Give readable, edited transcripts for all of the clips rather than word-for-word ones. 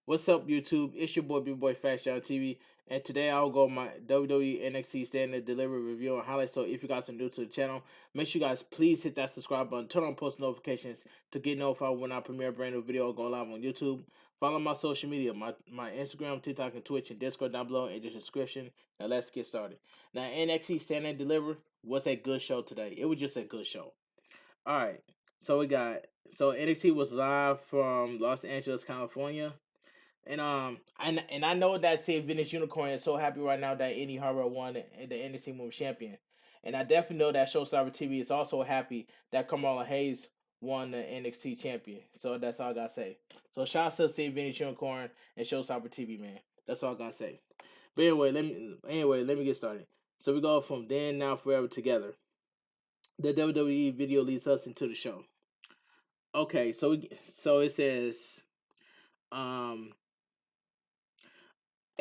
What's up, YouTube? It's your boy, bigboyactsjonnytv, and today I'll go my WWE NXT Stand Deliver review and highlights. So if you guys are new to the channel, make sure you guys please hit that subscribe button, turn on post notifications to get notified when I premiere a brand new video or go live on YouTube. Follow my social media, my Instagram, TikTok, and Twitch, and Discord down below in the description. Now let's get started. Now NXT Stand Deliver was a good show today. It was just a good show. All right, so NXT was live from Los Angeles, California. And I know that Sid Vintage Unicorn is so happy right now that Indy Hartwell won the NXT Women's Champion. And I definitely know that Showstopper TV is also happy that Carmelo Hayes won the NXT champion. So that's all I gotta say. So shout out to Sid Vintage Unicorn and Showstopper TV, man. That's all I gotta say. But let me get started. So we go from then, now, forever together. The WWE video leads us into the show. Okay, so it says um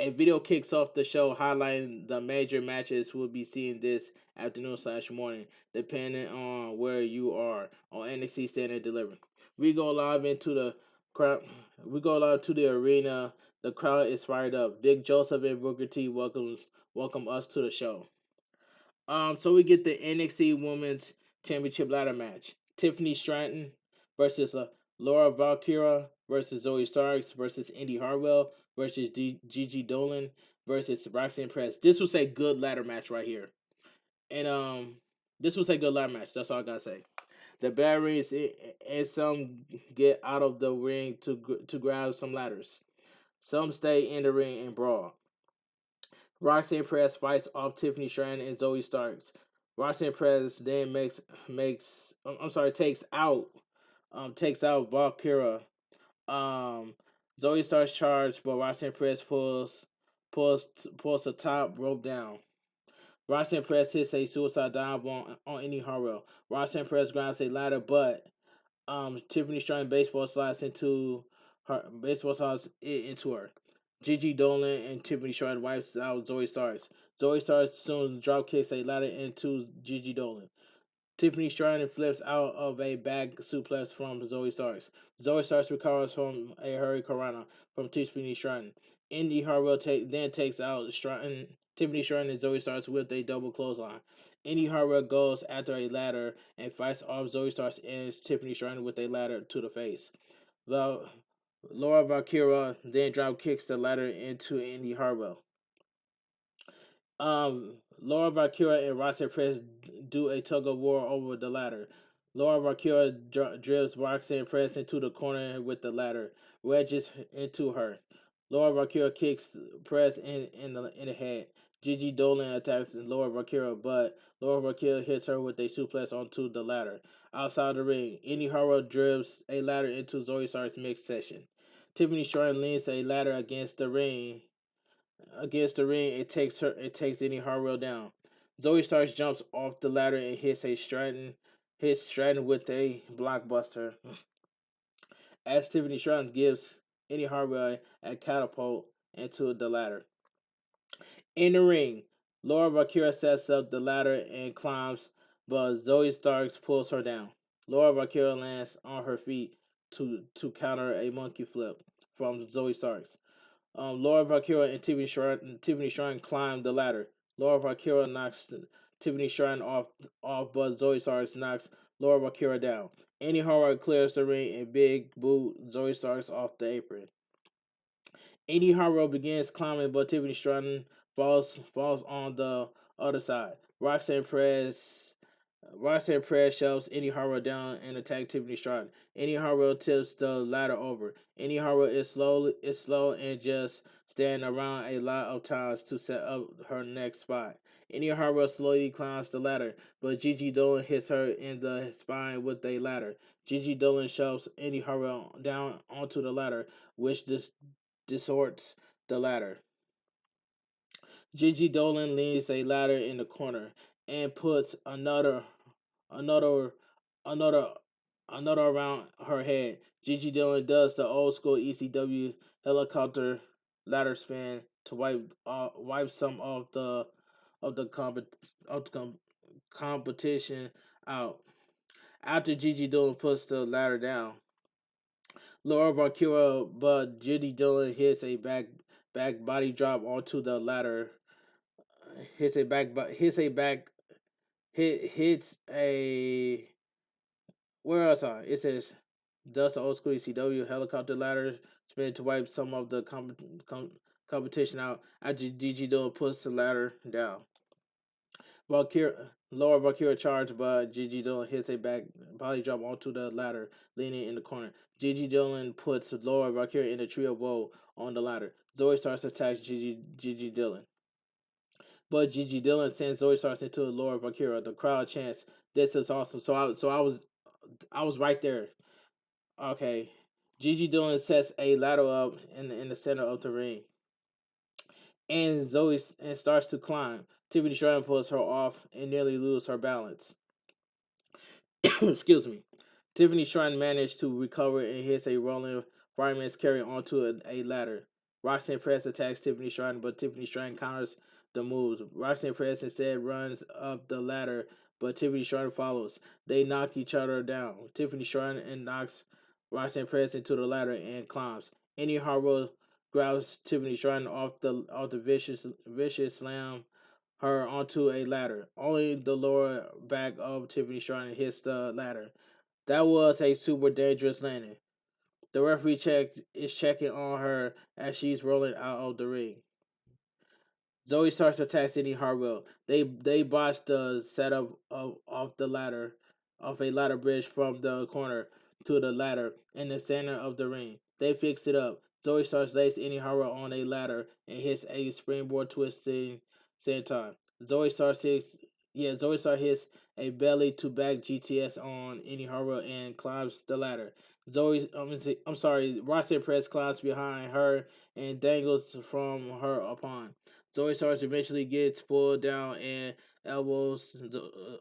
a video kicks off the show highlighting the major matches we'll be seeing this afternoon/morning, depending on where you are on NXT Stand Deliver. We go live into the crowd. We go live to the arena. The crowd is fired up. Big Joseph and Booker T welcome us to the show. So we get the NXT Women's Championship ladder match. Tiffany Stratton versus Laura Valkyra versus Zoe Starks versus Indy Hartwell versus Gigi Dolan versus Roxanne Press. This was a good ladder match right here. And this was a good ladder match. That's all I gotta say. The barriers and some get out of the ring to grab some ladders. Some stay in the ring and brawl. Roxanne Perez fights off Tiffany Stratton and Zoe Starks. Roxanne Perez then takes out Valkyra. Zoe Starks charge, but Roxanne Perez pulls the top rope down. Roxanne Perez hits a suicide dive on Indy Hartwell. Roxanne Perez grabs a ladder, but Tiffany Stratton slides into her. Gigi Dolan and Tiffany Stratton wipes out Zoe Starks. Zoe Starks soon drop kicks a ladder into Gigi Dolan. Tiffany Stratton flips out of a back suplex from Zoe Starks. Zoe Starks recovers from a hurricanrana from Tiffany Stratton. Indy Hartwell then takes out Tiffany Stratton and Zoe Starks with a double clothesline. Indy Hartwell goes after a ladder and fights off Zoe Starks and Tiffany Stratton with a ladder to the face. Laura Valkyra then drop kicks the ladder into Indy Hartwell. Laura Valkyra and Roxanne Perez do a tug of war over the ladder. Laura Valkyra dribbles Roxanne Perez into the corner with the ladder, wedges into her. Laura Valkyra kicks Perez in the head. Gigi Dolan attacks Laura Valkyra, but Laura Valkyra hits her with a suplex onto the ladder. Outside the ring, Indy Hartwell dribbles a ladder into Zoe Stark's mix session. Tiffany Stratton leans a ladder against the ring. It takes Indy Hartwell down. Zoe Starks jumps off the ladder and hits Stratton with a blockbuster. As Tiffany Stratton gives Indy Hartwell a catapult into the ladder. In the ring, Laura Valkyra sets up the ladder and climbs, but Zoe Starks pulls her down. Laura Valkyra lands on her feet to counter a monkey flip from Zoe Starks. Laura Valkyra and Tiffany Stratton climb the ladder. Laura Valkyra knocks Tiffany Stratton off, but Zoe Starks knocks Laura Valkyra down. Indy Hartwell clears the ring and big boot Zoe Starks off the apron. Indy Hartwell begins climbing, but Tiffany Stratton falls on the other side. Roxanne Perez shoves Indy Hartwell down and attacks Tiffany Stratton. Indy Hartwell tips the ladder over. Indy Hartwell is slow and just stand around a lot of times to set up her next spot. Indy Hartwell slowly climbs the ladder, but Gigi Dolan hits her in the spine with a ladder. Gigi Dolan shoves Indy Hartwell down onto the ladder, which distorts the ladder. Gigi Dolan leaves a ladder in the corner and puts another around her head. Gigi Dolan does the old school ECW helicopter ladder spin to wipe some of the competition out. After Gigi Dolan puts the ladder down, Laura Valkyria, but Judy Dillon hits a back body drop onto the ladder. Hits a back hits a back hits a where else are it says thus the old school ECW helicopter ladder spin to wipe some of the competition out after DG Dillon puts the ladder down. Lower Valkyria charge, but Gigi Dillon hits a back body drop onto the ladder, leaning in the corner. Gigi Dillon puts Lower Valkyria in the trio woe on the ladder. Zoe starts to attack Gigi Dillon. But Gigi Dillon sends Zoe starts into Lower Valkyria. The crowd chants, "This is awesome!" I was right there. Okay, Gigi Dillon sets a ladder up in the center of the ring, and Zoe and starts to climb. Tiffany Stratton pulls her off and nearly loses her balance. Excuse me. Tiffany Stratton managed to recover and hits a rolling fireman's carry onto a ladder. Roxanne Press attacks Tiffany Stratton, but Tiffany Stratton counters the moves. Roxanne Press instead runs up the ladder, but Tiffany Stratton follows. They knock each other down. Tiffany Stratton and knocks Roxanne Press into the ladder and climbs. Annie Harwell grabs Tiffany Stratton off the vicious slam her onto a ladder. Only the lower back of Tiffany Stratton hits the ladder. That was a super dangerous landing. The referee is checking on her as she's rolling out of the ring. Zoe starts to attack Sydney Harwell. They botched the setup of the ladder, of a ladder bridge from the corner to the ladder in the center of the ring. They fixed it up. Zoe starts lace Annie Harwell on a ladder and hits a springboard twisting same time. Zoe starts hits Zoe starts hits a belly to back GTS on Annie Harwell and climbs the ladder. I'm sorry, Roxanne Press climbs behind her and dangles from her upon. Zoe Starks eventually gets pulled down and elbows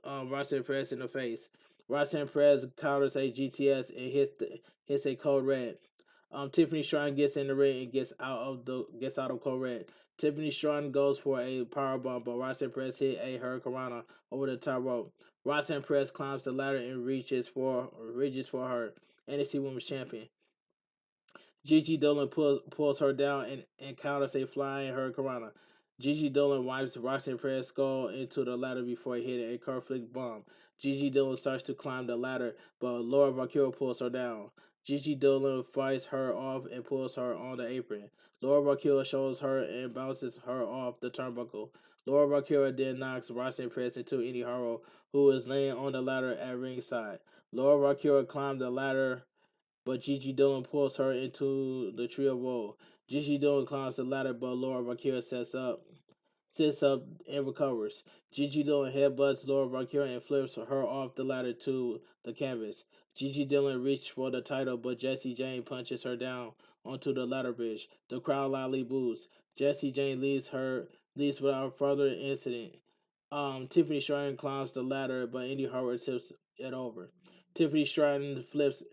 Roxanne Perez in the face. Roxanne Perez counters a GTS and hits a code red. Tiffany Stratton gets in the ring and gets out of code red. Tiffany Stratton goes for a power bomb, but Roxanne Perez hit a hurricanrana over the top rope. Roxanne Perez climbs the ladder and reaches for her NXT Women's Champion. Gigi Dolan pulls her down and counters a flying hurricanrana. Gigi Dolan wipes Roxanne Perez's skull into the ladder before hitting a conflict bomb. Gigi Dolan starts to climb the ladder, but Laura Valkyria pulls her down. Gigi Dolan fights her off and pulls her on the apron. Laura Valkyria shows her and bounces her off the turnbuckle. Laura Valkyria then knocks Roxanne Perez into Annie Harrow, who is laying on the ladder at ringside. Laura Valkyria climbs the ladder, but Gigi Dillon pulls her into the trio role. Gigi Dillon climbs the ladder, but Laura Valkyria sits up and recovers. Gigi Dillon headbutts Laura Valkyria and flips her off the ladder to the canvas. Gigi Dillon reaches for the title, but Jessie Jane punches her down onto the ladder bridge. The crowd loudly boos. Jessie Jane leaves without further incident. Tiffany Stratton climbs the ladder, but Indy Harwood tips it over. Tiffany Stratton flips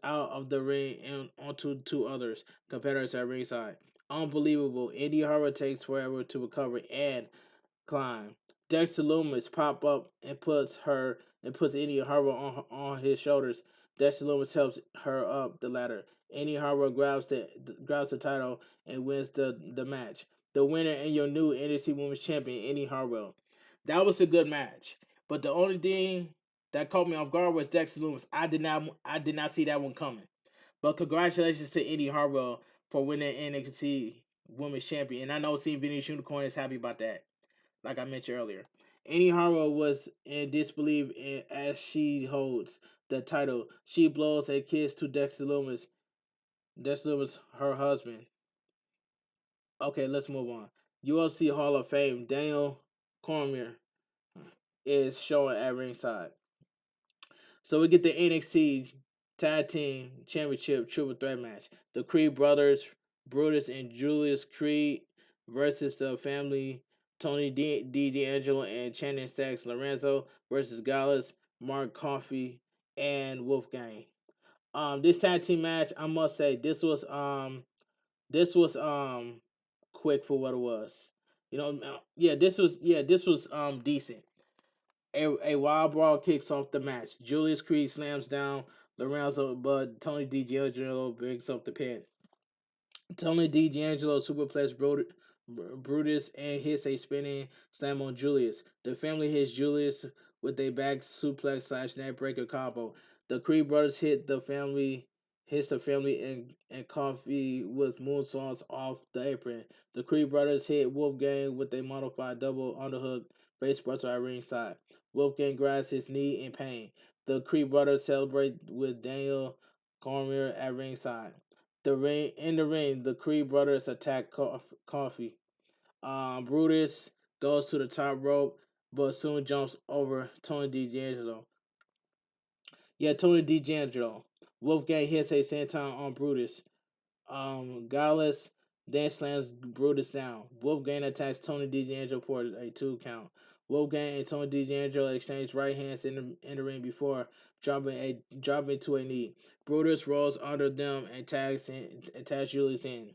out of the ring and onto two others competitors at ringside. Unbelievable. Indy Harwood takes forever to recover and climb. Dexter Loomis pop up and puts Indy Harwood on his shoulders. Dexter Loomis helps her up the ladder. Indy Harwood grabs the title and wins the match. The winner and your new NXT Women's Champion, Indy Harwood. That was a good match. But the only thing that caught me off guard was Dexter Loomis. I did not see that one coming. But congratulations to Indy Harwell for winning NXT Women's Champion. And I know seeing Vinny's Unicorn is happy about that, like I mentioned earlier. Indy Harwell was in disbelief as she holds the title. She blows a kiss to Dexter Loomis. Dexter Loomis, her husband. Okay, let's move on. UFC Hall of Fame, Daniel Cormier is showing at ringside. So we get the NXT Tag Team Championship Triple Threat match. The Creed brothers, Brutus and Julius Creed versus the family Tony D'Angelo and Channing Stacks Lorenzo versus Gallus, Mark Coffey, and Wolfgang. This tag team match, I must say, this was quick for what it was. This was decent. A wild brawl kicks off the match. Julius Creed slams down Lorenzo, but Tony D'Angelo breaks up the pin. Tony D'Angelo superplex Brutus and hits a spinning slam on Julius. The family hits Julius with a back suplex slash neckbreaker combo. The Creed brothers hits the family and Coffee with moonsaults off the apron. The Creed brothers hit Wolfgang with a modified double underhook face buster at ringside. Wolfgang grabs his knee in pain. The Creed brothers celebrate with Daniel Cormier at ringside. In the ring, the Creed brothers attack Coffee. Brutus goes to the top rope, but soon jumps over Tony D'Angelo. Tony D'Angelo. Wolfgang hits a senton on Brutus. Gallus then slams Brutus down. Wolfgang attacks Tony D'Angelo for a 2 count. Wolfgang and Tony D'Angelo exchange right hands in the ring before dropping to a knee. Brutus rolls under them and tags Julius in.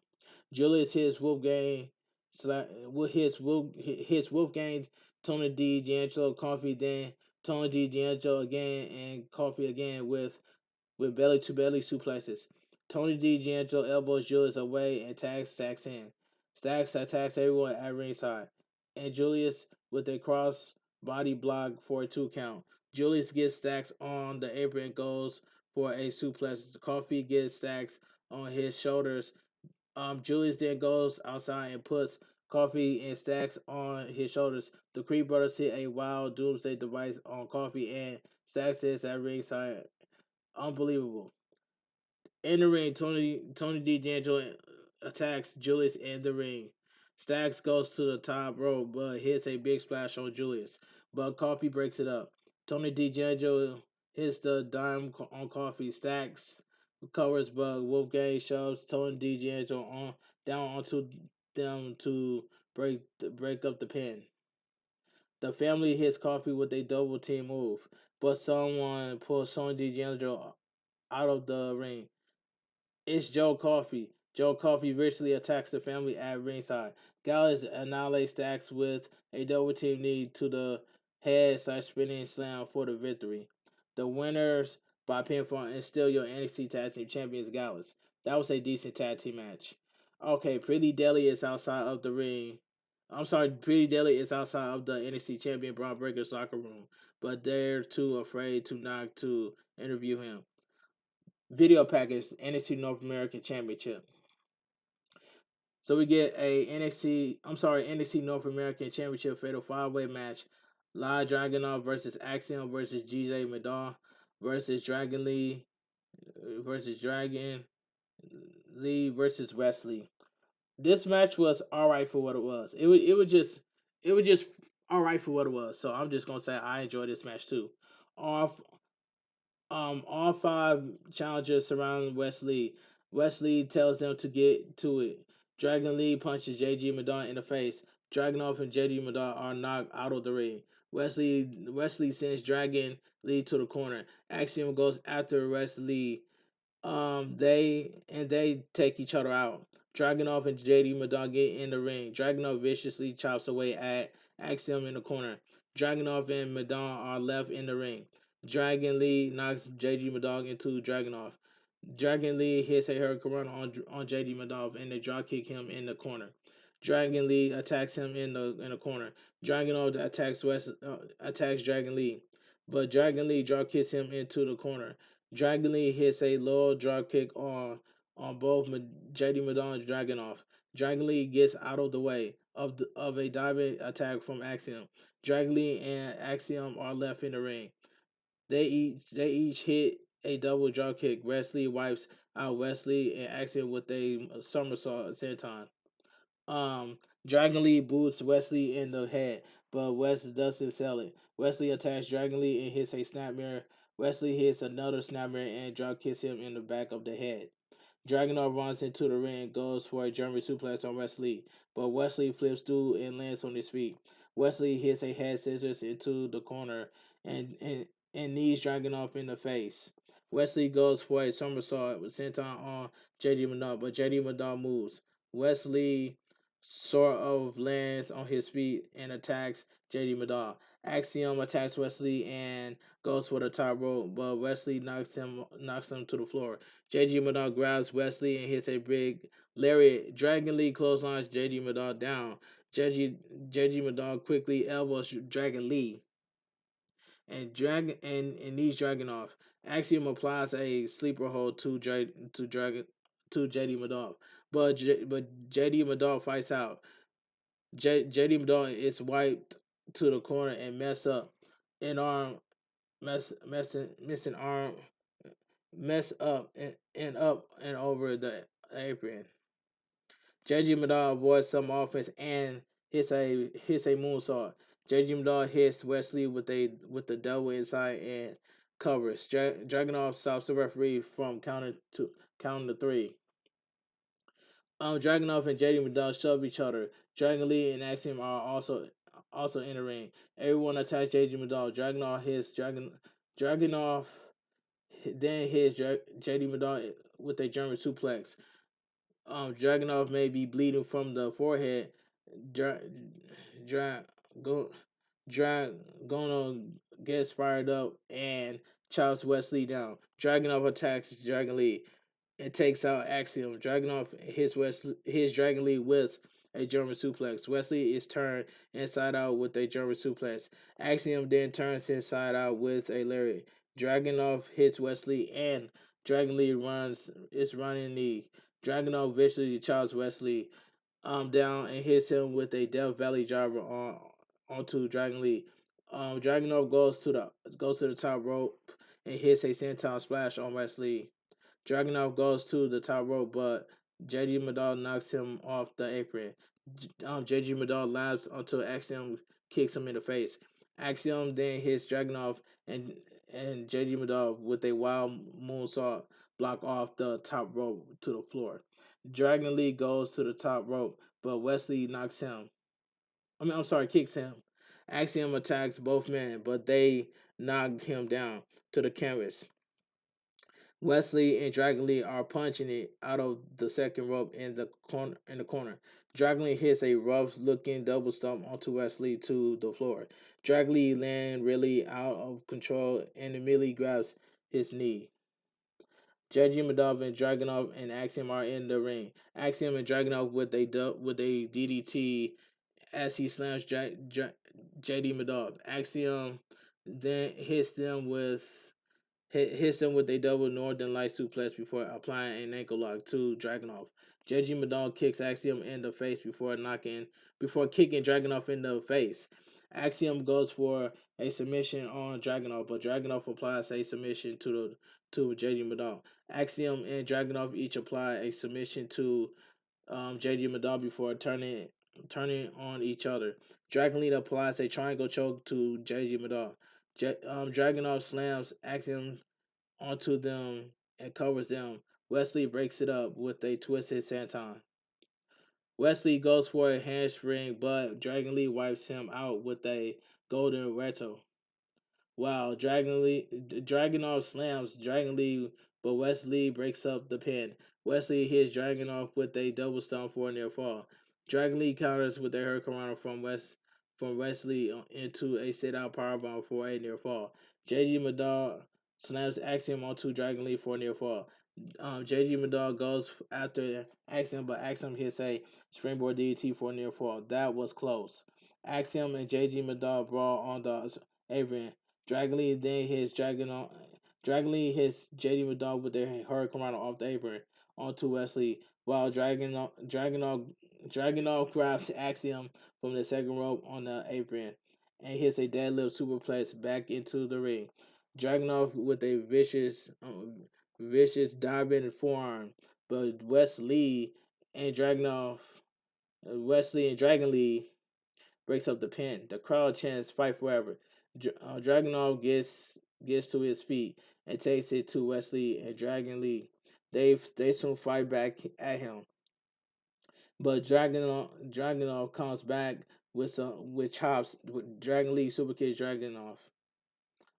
Julius hits Wolfgang, Tony D'Angelo, Coffee, then Tony D'Angelo again and Coffee again with belly to belly suplexes. Tony D'Angelo elbows Julius away and tags Stacks in. Stacks attacks everyone at ringside, and Julius with a cross body block for a 2 count. Julius gets Stacks on the apron and goes for a suplex. Coffee gets Stacks on his shoulders. Julius then goes outside and puts Coffee and Stacks on his shoulders. The Creed brothers hit a wild doomsday device on Coffee and Stacks is at ringside. Unbelievable. In the ring, Tony D'Angelo attacks Julius in the ring. Stacks goes to the top rope but hits a big splash on Julius. But Coffee breaks it up. Tony D'Angelo hits the dime on Coffee. Stacks covers but Wolfgang shoves Tony D'Angelo down onto them to break up the pin. The family hits Coffee with a double team move, but someone pulls Tony D'Angelo out of the ring. It's Joe Coffey. Joe Coffey virtually attacks the family at ringside. Gallus annihilates Stacks with a double team knee to the head / spinning slam for the victory. The winners by pinfall and still your NXT Tag Team Champions Gallus. That was a decent tag team match. Okay, Pretty Deadly is outside of the ring. I'm sorry, Pretty Deadly is outside of the NXT Champion Braun Breaker's locker room, but they're too afraid to knock to interview him. Video package NXT North American Championship. So we get a NXT North American Championship Fatal 5-Way match. La Dragunov versus Axiom versus GJ Madal versus Dragon Lee versus Wesley. This match was alright for what it was. It was just alright for what it was. So I'm just gonna say I enjoyed this match too. Off all 5 challengers surround Wesley. Wesley tells them to get to it. Dragon Lee punches JG Madon in the face. Dragunov and JG Madon are knocked out of the ring. Wesley sends Dragon Lee to the corner. Axiom goes after Wesley. They take each other out. Dragunov and JD Madon get in the ring. Dragunov viciously chops away at Axiom in the corner. Dragunov and Madon are left in the ring. Dragon Lee knocks JD Madon into Dragunov. Dragon Lee hits a hurricane on JD Madon and they drop kick him in the corner. Dragon Lee attacks him in the corner. Dragunov attacks Dragon Lee, but Dragon Lee drop kicks him into the corner. Dragon Lee hits a low drop kick on both JD Madon and Dragunov. Dragon Lee gets out of the way of a diving attack from Axiom. Dragon Lee and Axiom are left in the ring. They each hit a double drop kick. Wesley wipes out Wesley and Axiom with a somersault senton. Dragon Lee boots Wesley in the head, but Wes doesn't sell it. Wesley attacks Dragon Lee and hits a snapmare. Wesley hits another snapmare and drop kicks him in the back of the head. Dragunov runs into the ring and goes for a German suplex on Wesley, but Wesley flips through and lands on his feet. Wesley hits a head scissors into the corner and knees Dragunov in the face. Wesley goes for a somersault with senton on JD Madon, but JD Madon moves. Wesley sort of lands on his feet and attacks JD Madon. Axiom attacks Wesley and goes for the top rope, but Wesley knocks him to the floor. JD Madonna grabs Wesley and hits a big lariat. Dragon Lee clotheslines JD Madonna down. JD Madonna quickly elbows Dragon Lee and knees Dragon off. Axiom applies a sleeper hold to JD Madonna, but JD Madonna fights out. JD Madonna is wiped to the corner and an arm missing arm mess up and over the apron. JJ Madonna avoids some offense and hits a moonsault. JJ Madonna hits Wesley with the double inside and covers. Dragunov stops the referee from counting to three. Dragunov and JD Madonna shove each other. Dragon Lee and Axiom are also in the ring. Everyone attacks JJ Madonna. Dragunov then hits JD Madonna with a German suplex. Dragunov may be bleeding from the forehead. Dra- Dra- Go- Dragono gets fired up and chops Wesley down. Dragunov attacks Dragon Lee and takes out Axiom. Dragunov hits Dragon Lee with a German suplex. Wesley is turned inside out with a German suplex. Axiom then turns inside out with a lariat. Dragunov hits Wesley and Dragon Lee is running knee. Dragunov viciously chops Wesley down and hits him with a Death Valley driver onto Dragon Lee. Dragunov goes to the top rope and hits a senton splash on Wesley. Dragunov goes to the top rope, but JD Madal knocks him off the apron. JD Madal laughs until Axiom kicks him in the face. Axiom then hits Dragunov and JD Madal with a wild moonsault block off the top rope to the floor. Dragon Lee goes to the top rope, but Wesley kicks him. Axiom attacks both men, but they knock him down to the canvas. Wesley and Dragon Lee are punching it out of the second rope in the corner. Dragon Lee hits a rough-looking double stomp onto Wesley to the floor. Dragon Lee lands really out of control and immediately grabs his knee. JG Madov and Dragunov and Axiom are in the ring. Axiom and Dragunov with a DDT as he slams JD Madov. Axiom then hits them with a double Northern Light suplex before applying an ankle lock to Dragunov. JG Madon kicks Axiom in the face before kicking Dragunov in the face. Axiom goes for a submission on Dragunov, but Dragunov applies a submission to JG Madon. Axiom and Dragunov each apply a submission to JG Madon before turning on each other. Dragon Lee applies a triangle choke to JG Madon. Dragunov slams Axiom onto them and covers them. Wesley breaks it up with a twisted senton. Wesley goes for a handspring, but Dragon Lee wipes him out with a golden reto. Wow, Dragunov slams Dragon Lee, but Wesley breaks up the pin. Wesley hits Dragunov with a double stomp for a near fall. Dragon Lee counters with a hurricanrana from Wesley into a sit-out powerbomb for a near fall. JG Madal slams Axiom onto Dragon Lee for a near fall. JG Madal goes after Axiom, but Axiom hits a springboard DDT for a near fall. That was close. Axiom and JG Madal brawl on the apron. Dragon Lee then hits JD Madal with their hurricanrana off the apron onto Wesley, while Dragunov grabs Axiom from the second rope on the apron and hits a deadlift superplex back into the ring. Dragunov with a vicious diving forearm, but Wesley and Dragon Lee breaks up the pin. The crowd chants "Fight Forever." Dragunov gets to his feet and takes it to Wesley and Dragon Lee. They soon fight back at him, but Dragunov comes back with chops. Dragon Lee super kicks Dragunov.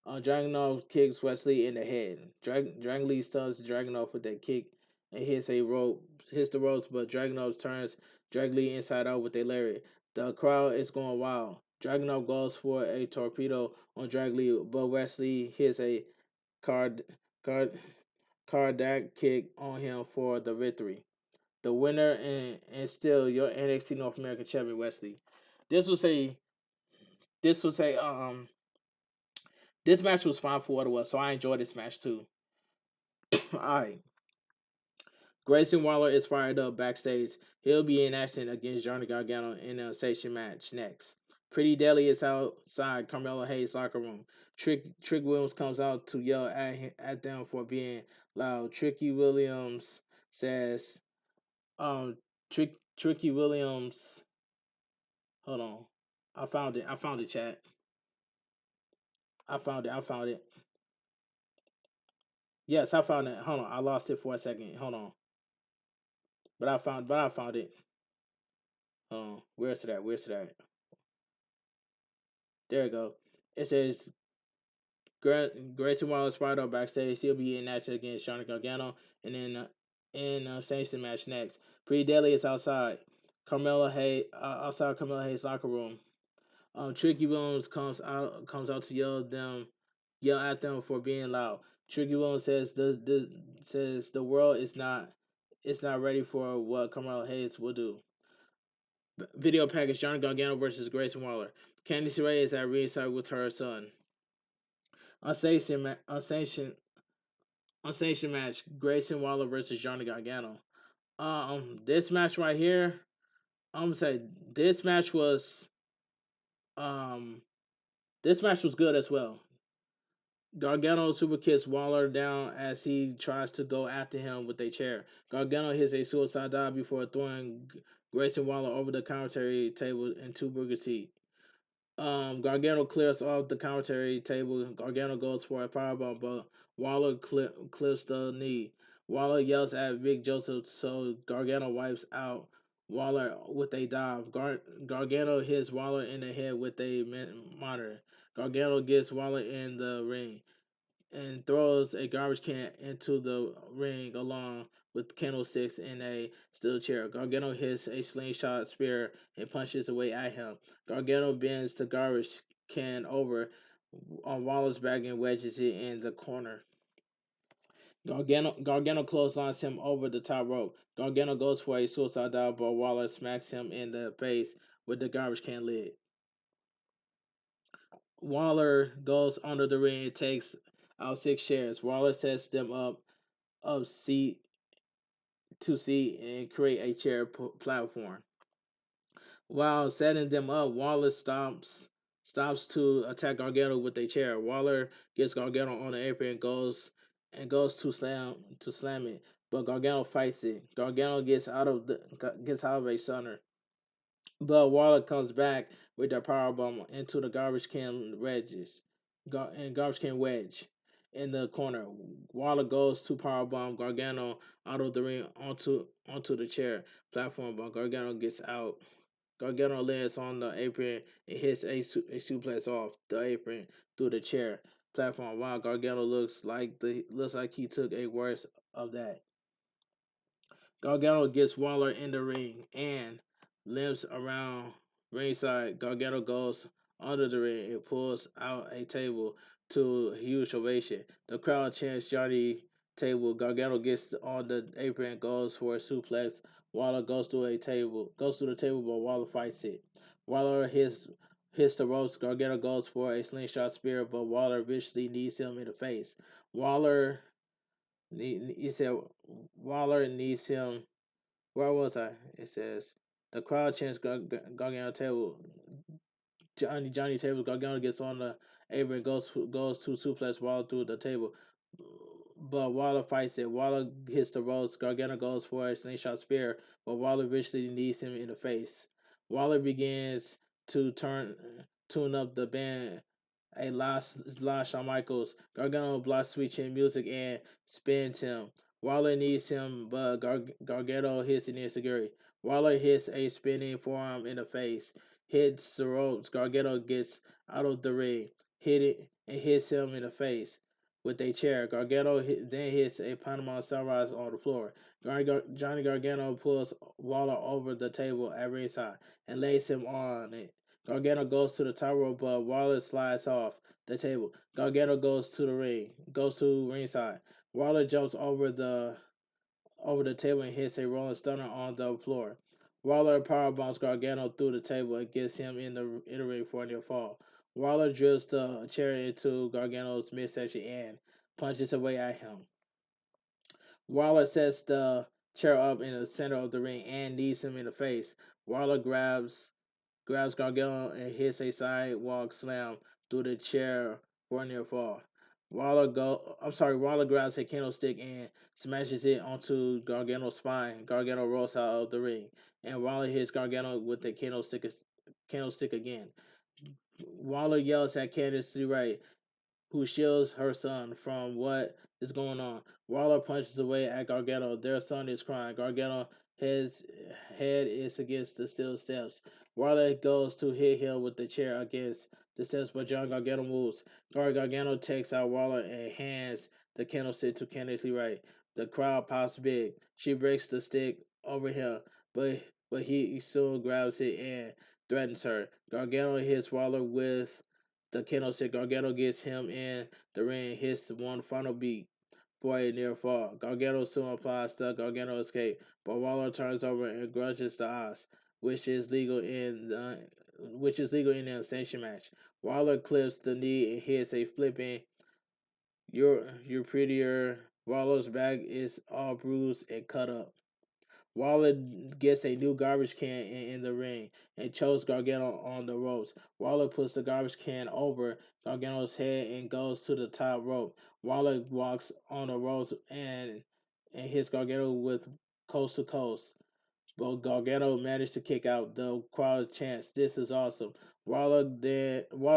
Dragunov kicks Wesley in the head. Dragon Lee stuns Dragunov with that kick and hits the ropes, but Dragunov turns Dragon Lee inside out with a lariat. The crowd is going wild. Dragunov goes for a torpedo on Drag Lee, but Wesley hits a card card cardiac kick on him for the victory. The winner and still your NXT North American champion Wesley. This was a this was a this match was fine for what it was, so I enjoyed this match too. Alright. Grayson Waller is fired up backstage. He'll be in action against Johnny Gargano in a station match next. Pretty Deadly is outside Carmelo Hayes' locker room. Trick Williams comes out to yell at them for being loud. Tricky Williams says, Tricky Williams. Hold on, I found it. I found it, chat. I found it. I found it. Yes, I found it. Hold on, I lost it for a second. Hold on, but I found it. Where's it at? Where's it at? There we go. It says Grayson Waller Spider backstage. He'll be in action against Johnny Gargano, and then in Station match next. Pretty Deadly is outside. Outside Carmelo Hayes' locker room. Tricky Williams comes out to yell at them for being loud. Tricky Williams says the world is not ready for what Carmelo Hayes will do. Video package: Johnny Gargano versus Grayson Waller. Candice Ray is at ringside with her son. Unsanctioned match: Grayson Waller versus Johnny Gargano. This match right here, I'm gonna say this match was good as well. Gargano super kicks Waller down as he tries to go after him with a chair. Gargano hits a suicide dive before throwing Grayson Waller over the commentary table into Booker T. Gargano clears off the commentary table. Gargano goes for a powerbomb, but Waller clips the knee. Waller yells at Vic Joseph, so Gargano wipes out Waller with a dive. Gargano hits Waller in the head with a monitor. Gargano gets Waller in the ring and throws a garbage can into the ring along with candlesticks and a steel chair. Gargano hits a slingshot spear and punches away at him. Gargano bends the garbage can over on Waller's back and wedges it in the corner. Gargano clotheslines him over the top rope. Gargano goes for a suicide dive, but Waller smacks him in the face with the garbage can lid. Waller goes under the ring and takes out 6 chairs. Waller sets them up seat to seat and create a chair platform. While setting them up, Waller stops to attack Gargano with a chair. Waller gets Gargano on the apron and goes to slam it, but Gargano fights it. Gargano gets out of a stunner. But Waller comes back with their powerbomb into the garbage can wedge in the corner. Waller goes to powerbomb Gargano out of the ring onto the chair platform, but Gargano gets out. Gargano lands on the apron and hits a suplex off the apron through the chair platform. While Gargano looks like he took a worse of that. Gargano gets Waller in the ring and limps around ringside. Gargano goes under the ring and pulls out a table to a huge ovation. The crowd chants Johnny Table. Gargano gets on the apron and goes for a suplex. Waller goes through the table, but Waller fights it. Waller hits the ropes. Gargano goes for a slingshot spear, but Waller viciously knees him in the face. He said Waller needs him. Where was I? It says the crowd chants Gargano Table. Johnny Table. Gargano gets on the apron and goes to suplex Waller through the table. But Waller fights it. Waller hits the ropes. Gargano goes for a slingshot spear, but Waller viciously knees him in the face. Waller begins to tune up the band a last Shawn Michaels. Gargano blocks sweet chin music and spins him. Waller needs him, but Gargano hits an insecurity. Waller hits a spinning forearm in the face, hits the ropes. Gargano gets out of the ring, hit it, and hits him in the face with a chair. Gargano then hits a Panama Sunrise on the floor. Johnny Gargano pulls Waller over the table at ringside and lays him on it. Gargano goes to the top rope, but Waller slides off the table. Gargano goes to ringside. Waller jumps over the table and hits a rolling stunner on the floor. Waller powerbombs Gargano through the table and gets him in the ring for a near fall. Waller drills the chair into Gargano's midsection and punches away at him. Waller sets the chair up in the center of the ring and knees him in the face. Waller grabs Gargano and hits a sidewalk slam through the chair for a near fall. Waller grabs a candlestick and smashes it onto Gargano's spine. Gargano rolls out of the ring, and Waller hits Gargano with the candlestick again. Waller yells at Candice LeRae, who shields her son from what is going on. Waller punches away at Gargano. Their son is crying. Head's head is against the steel steps. Waller goes to hit him with the chair against the steps, but John Gargano moves. Gargano takes out Waller and hands the candlestick to Candice LeRae. The crowd pops big. She breaks the stick over him, but he soon grabs it and threatens her. Gargano hits Waller with the candlestick. Gargano gets him in the ring, hits one final beat for a near fall. Gargano soon applies the Gargano escape, but Waller turns over and grudges the odds, which is legal in the unsanctioned match. Waller clips the knee and hits a flipping you're prettier. Waller's back is all bruised and cut up. Waller gets a new garbage can in the ring and chokes Gargano on the ropes. Waller puts the garbage can over Gargano's head and goes to the top rope. Waller walks on the ropes and hits Gargano with coast to coast. But Gargano managed to kick out. The crowd chants, "This is awesome." Waller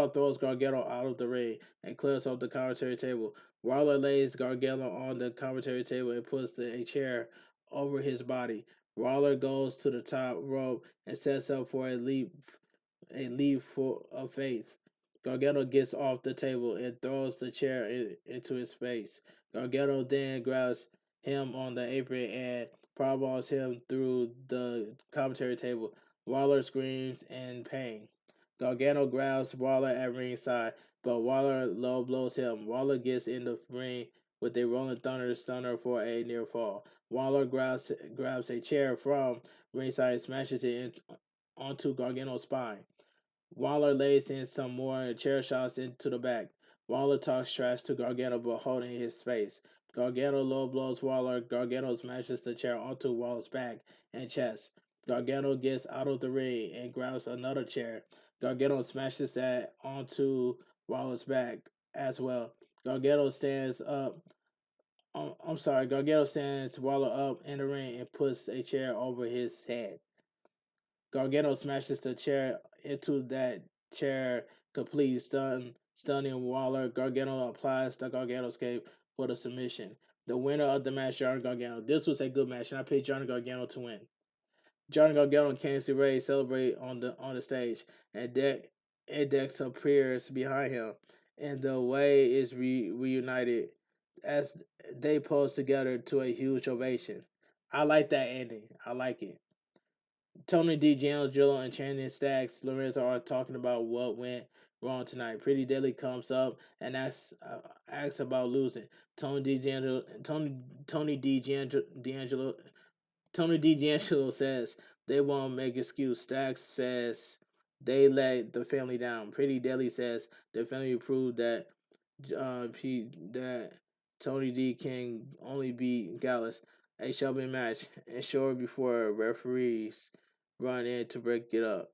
throws Gargano out of the ring and clears off the commentary table. Waller lays Gargano on the commentary table and puts a chair over his body. Waller goes to the top rope and sets up for a leap of faith. Gargano gets off the table and throws the chair into his face. Gargano then grabs him on the apron and powerballs him through the commentary table. Waller screams in pain. Gargano grabs Waller at ringside, but Waller low blows him. Waller gets in the ring with a Rolling Thunder stunner for a near fall. Waller grabs a chair from ringside and smashes it onto Gargano's spine. Waller lays in some more chair shots into the back. Waller talks trash to Gargano but holding his space. Gargano low blows Waller. Gargano smashes the chair onto Waller's back and chest. Gargano gets out of the ring and grabs another chair. Gargano smashes that onto Waller's back as well. Gargano stands up. Gargano stands Waller up in the ring and puts a chair over his head. Gargano smashes the chair into that chair, stunning Waller. Gargano applies the Gargano escape for the submission. The winner of the match, Johnny Gargano. This was a good match, and I picked Johnny Gargano to win. Johnny Gargano and Candice LeRae celebrate on the stage, and Dex appears behind him, and the way is reunited as they pose together to a huge ovation. I like that ending. I like it. Tony D'Angelo and Channing Stacks Lorenzo are talking about what went wrong tonight. Pretty Deadly comes up and asks about losing. Tony D'Angelo says they won't make excuse. Stacks says they let the family down. Pretty Deadly says the family proved that that Tony D can only beat Gallus. A shoving match ensured before referees run in to break it up.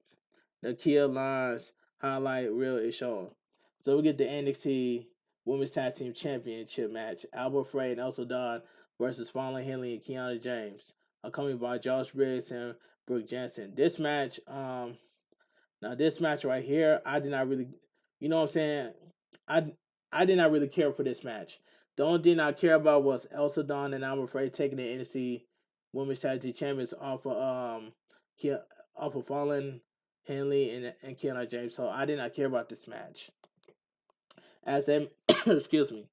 The Kia Lines highlight reel is shown. So we get the NXT Women's Tag Team Championship match. Albert Frey and Elsa Dawn versus Fallon Henley and Kiana James. Accompanied by Josh Briggs and Brooke Jensen. This match right here, I did not really, you know what I'm saying? I I did not really care for this match. The only thing I care about was Elsa Dawn and I'm afraid taking the NXT Women's Tag Team Champions off of Fallon Henley and Kiana James. So I did not care about this match. As they excuse me,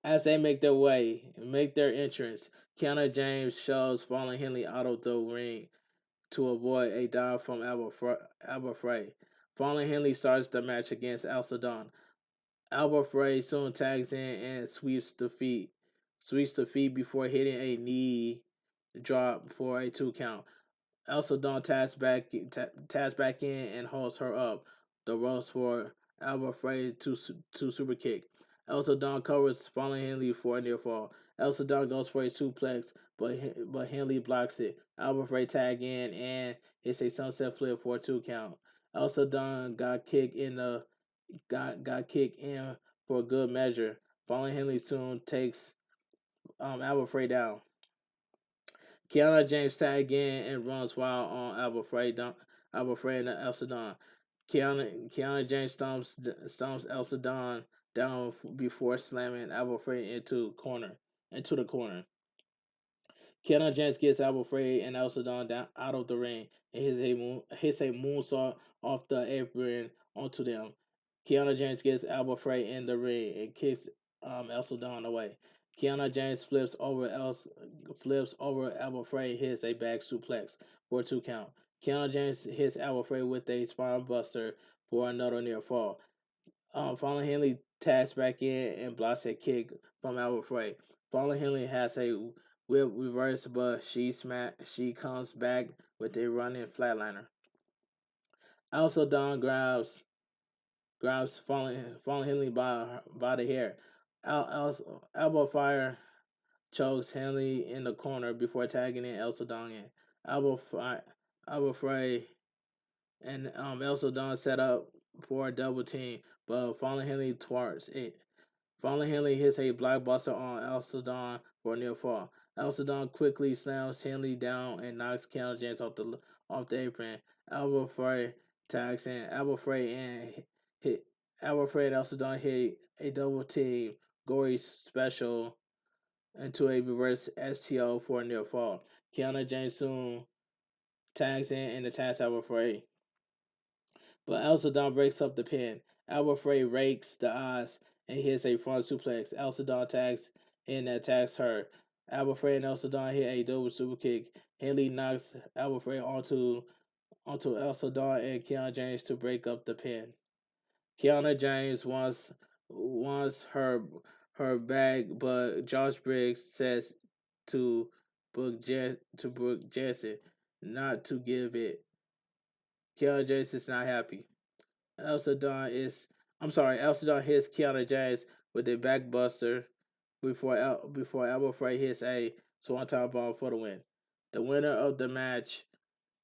as they make their entrance, Kiana James shoves Fallon Henley out of the ring to avoid a dive from Albert Frey. Fallen Henley starts the match against Alcedon. Albert Frey soon tags in and sweeps the feet before hitting a knee drop for a 2 count. Also, Dawn taps back in and holds her up the ropes for Albert Frey to super kick. Also, Dawn covers Fallen Henley for a near fall. Also, Dawn goes for a suplex, but Henley blocks it. Albert Frey tag in and hits a sunset flip for a 2 count. Also, Dawn got kicked in for a good measure. Fallen Henley soon takes Albert Frey down. Kiana James tag in and runs wild on Albert Frey and Elsa Dawn. Kiana James stomps Elsa Dawn down before slamming Albert Frey into the corner. Kiana James gets Albert Frey and Elsa Dawn down out of the ring and hits a moonsault off the apron onto them. Kiana James gets Albert Frey in the ring and kicks Elsa Dawn away. Kiana James flips over Albert Frey, hits a back suplex for a 2 count. Kiana James hits Albert Frey with a spine buster for another near fall. Fallen Henley taps back in and blocks a kick from Albert Frey. Fallen Henley has a whip reverse, but she comes back with a running flatliner. Also, Dawn grabs Fallen Henley by the hair. Elbow fire chokes Henley in the corner before tagging in Elsa Dawn in. Elbow Frey and Elsa Dawn set up for a double team, but Fallen Henley thwarts it. Fallen Henley hits a blockbuster on Elsa Dawn for a near fall. Elsa Dawn quickly slams Henley down and knocks Kiana James off the apron. Albert Frey tags in. Albert Frey and Elsa Dawn hit a double team gory special into a reverse STO for a near fall. Kiana James soon tags in and attacks Albert Frey, but Elsa Dawn breaks up the pin. Albert Frey rakes the odds and hits a front suplex. Elsa Dawn tags in and attacks her. Albert Frey and Elsa Dawn hit a double super kick. Haley knocks Albert Frey onto Elsa Dawn and Kiana James to break up the pin. Kiana James wants her bag, but Josh Briggs says to Brooke Jensen not to give it. Kiana James is not happy. Elsa Dawn hits Kiana James with a backbuster before Albert Frey hits a swanton bomb for the win. The winner of the match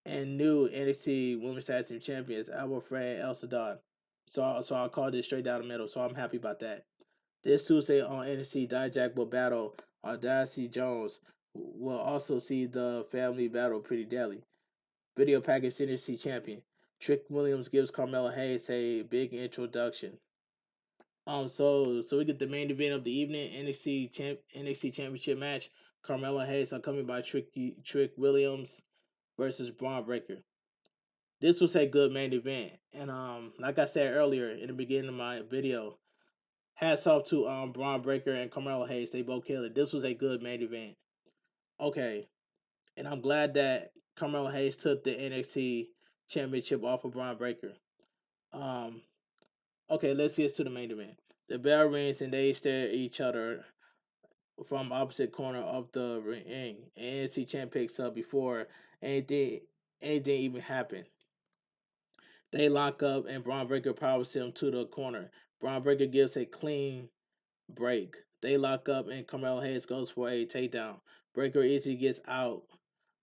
and new NXT Women's Tag Team Champions, Albert Frey and Elsa Dawn. So I called it straight down the middle, so I'm happy about that. This Tuesday on NXT, Dijak will battle Audacity Jones. We'll also see the family battle Pretty Deadly. Video package NXT champion. Trick Williams gives Carmelo Hayes a big introduction. So we get the main event of the evening, NXT Championship match. Carmelo Hayes are coming by Trick Williams versus Braun Breaker. This was a good main event, and like I said earlier in the beginning of my video, hats off to Braun Breaker and Carmelo Hayes. They both killed it. This was a good main event. Okay, and I'm glad that Carmelo Hayes took the NXT Championship off of Braun Breaker. Okay, let's get to the main event. The bell rings and they stare at each other from opposite corner of the ring. And NXT champ picks up before anything even happened. They lock up and Braun Breaker powers him to the corner. Braun Breaker gives a clean break. They lock up and Carmelo Hayes goes for a takedown. Breaker easily gets out.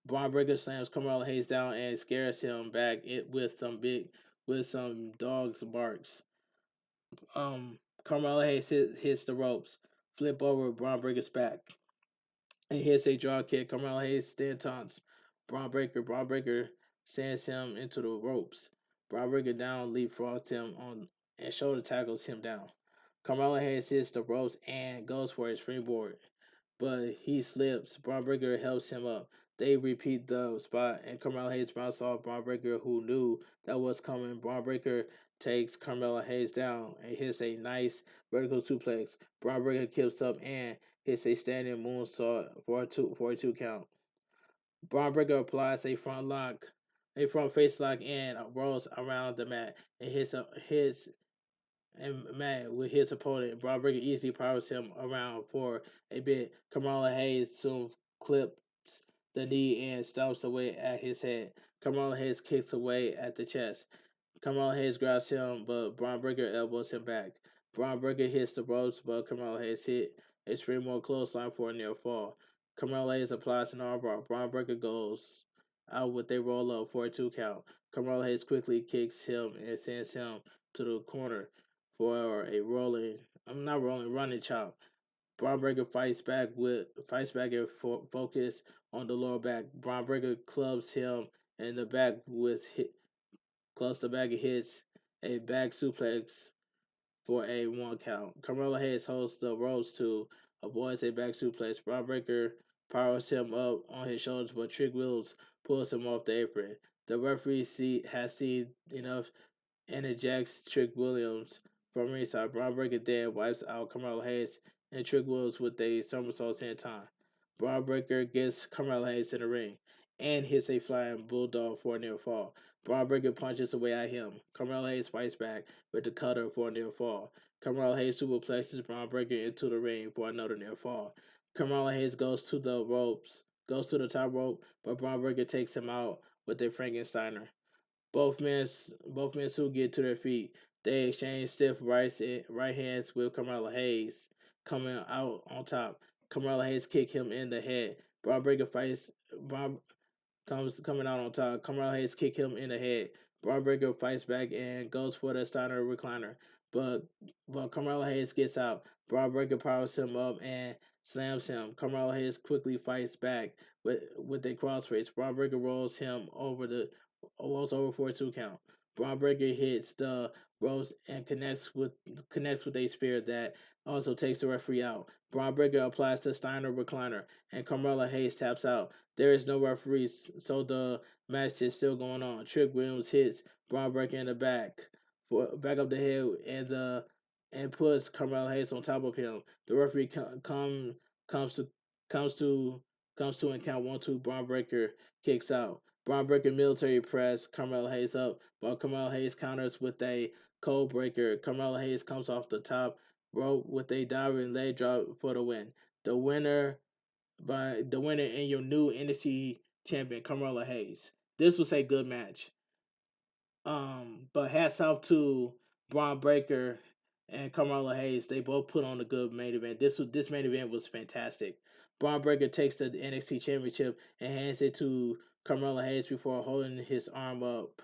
Braun Breaker slams Carmelo Hayes down and scares him back with some dog's barks. Carmelo Hayes hits the ropes, flip over Braun Breaker's back, and hits a draw kick. Carmelo Hayes then taunts Braun Breaker. Braun Breaker sends him into the ropes. Braun Breaker down leapfrogs him on and shoulder tackles him down. Carmelo Hayes hits the ropes and goes for a springboard, but he slips. Braun Breaker helps him up. They repeat the spot, and Carmelo Hayes bounces off Braun Breaker, who knew that was coming. Braun Breaker takes Carmelo Hayes down and hits a nice vertical suplex. Braun Breaker kicks up and hits a standing moonsault for a 2 count. Braun Breaker applies a front face lock, and rolls around the mat and hits and Matt with his opponent. Braun Breaker easily powers him around for a bit. Carmelo Hayes soon clips the knee and stomps away at his head. Carmelo Hayes kicks away at the chest. Carmelo Hayes grabs him, but Braun Breaker elbows him back. Braun Breaker hits the ropes, but Carmelo Hayes hit a springboard clothesline for a near fall. Carmelo Hayes applies an armbar. Braun Breaker goes out with a roll up for a 2 count. Carmelo Hayes quickly kicks him and sends him to the corner for a running chop. Braun Breaker fights back and focus on the lower back. Braun Breaker clubs him in the back clubs the back and hits a back suplex for a 1 count. Carmelo Hayes holds the ropes to avoid a back suplex. Braun Breaker powers him up on his shoulders, but Trick Williams pulls him off the apron. The referee has seen enough and ejects Trick Williams from ringside. Braun Breaker then wipes out Carmelo Hayes and Trick Williams with a somersault senton. Braun Breaker gets Carmelo Hayes in the ring and hits a flying bulldog for a near fall. Braun Breaker punches away at him. Carmelo Hayes fights back with the cutter for a near fall. Carmelo Hayes superplexes Braun Breaker into the ring for another near fall. Carmelo Hayes goes to the top rope, but Braun Breaker takes him out with a Frankensteiner. Both men soon get to their feet. They exchange stiff right hands with Carmelo Hayes coming out on top. Carmelo Hayes kick him in the head. Braun Breaker fights. Braun comes coming out on top. Carmelo Hayes kick him in the head. Braun Breaker fights back and goes for the Steiner recliner, but Carmelo Hayes gets out. Braun Breaker powers him up and slams him. Carmelo Hayes quickly fights back with a crossface. Braun Breaker rolls over for a 2 count. Braun Breaker hits the ropes and connects with a spear that also takes the referee out. Braun Breaker applies the Steiner recliner, and Carmelo Hayes taps out. There is no referee, so the match is still going on. Trick Williams hits Braun Breaker in the back of the head, and puts Carmelo Hayes on top of him. The referee comes to comes to comes to and count 1-2. Braun Breaker kicks out. Braun Breaker military press Carmelo Hayes up, while Carmelo Hayes counters with a cold breaker. Carmelo Hayes comes off the top rope with a diving leg drop for the win. The winner and your new NXT champion Carmelo Hayes. This was a good match. But hats off to Braun Breaker and Carmelo Hayes. They both put on a good main event. This main event was fantastic. Braun Breaker takes the NXT Championship and hands it to Carmelo Hayes before holding his arm up.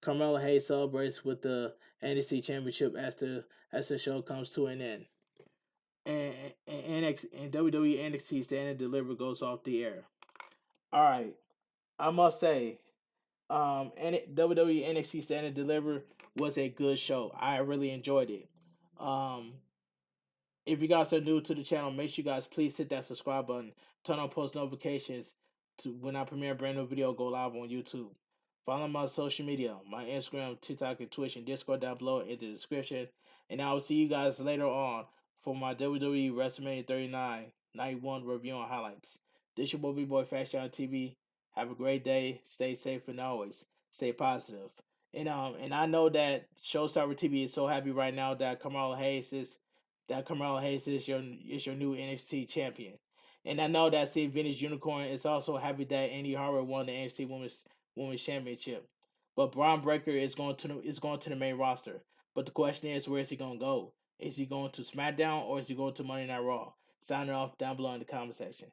Carmelo Hayes celebrates with the NXT Championship as the show comes to an end. And WWE NXT Stand Deliver goes off the air. All right, I must say, WWE NXT Stand Deliver was a good show. I really enjoyed it. Um, if you guys are new to the channel, make sure you guys please hit that subscribe button, turn on post notifications to when I premiere a brand new video go live on YouTube. Follow my social media, my Instagram, TikTok, and Twitch, and Discord down below in the description. And I will see you guys later on for my WWE WrestleMania 39 Night 1 review and highlights. This your boy, B-Boy Fashion TV. Have a great day. Stay safe and always stay positive. And I know that Showstopper TV is so happy right now that Carmelo Hayes is your new NXT champion. And I know that Sid Vintage Unicorn is also happy that Andy Harwood won the NXT Women's Championship. But Braun Breaker is going to the main roster. But the question is, where is he going to go? Is he going to SmackDown or is he going to Monday Night Raw? Sign it off down below in the comment section.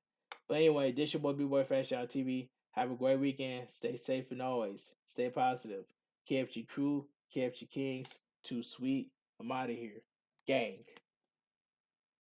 But anyway, this your boy B-Boy Fashion TV. Have a great weekend. Stay safe and always stay positive. KFG crew, KFG Kings, too sweet. I'm out of here. Gang.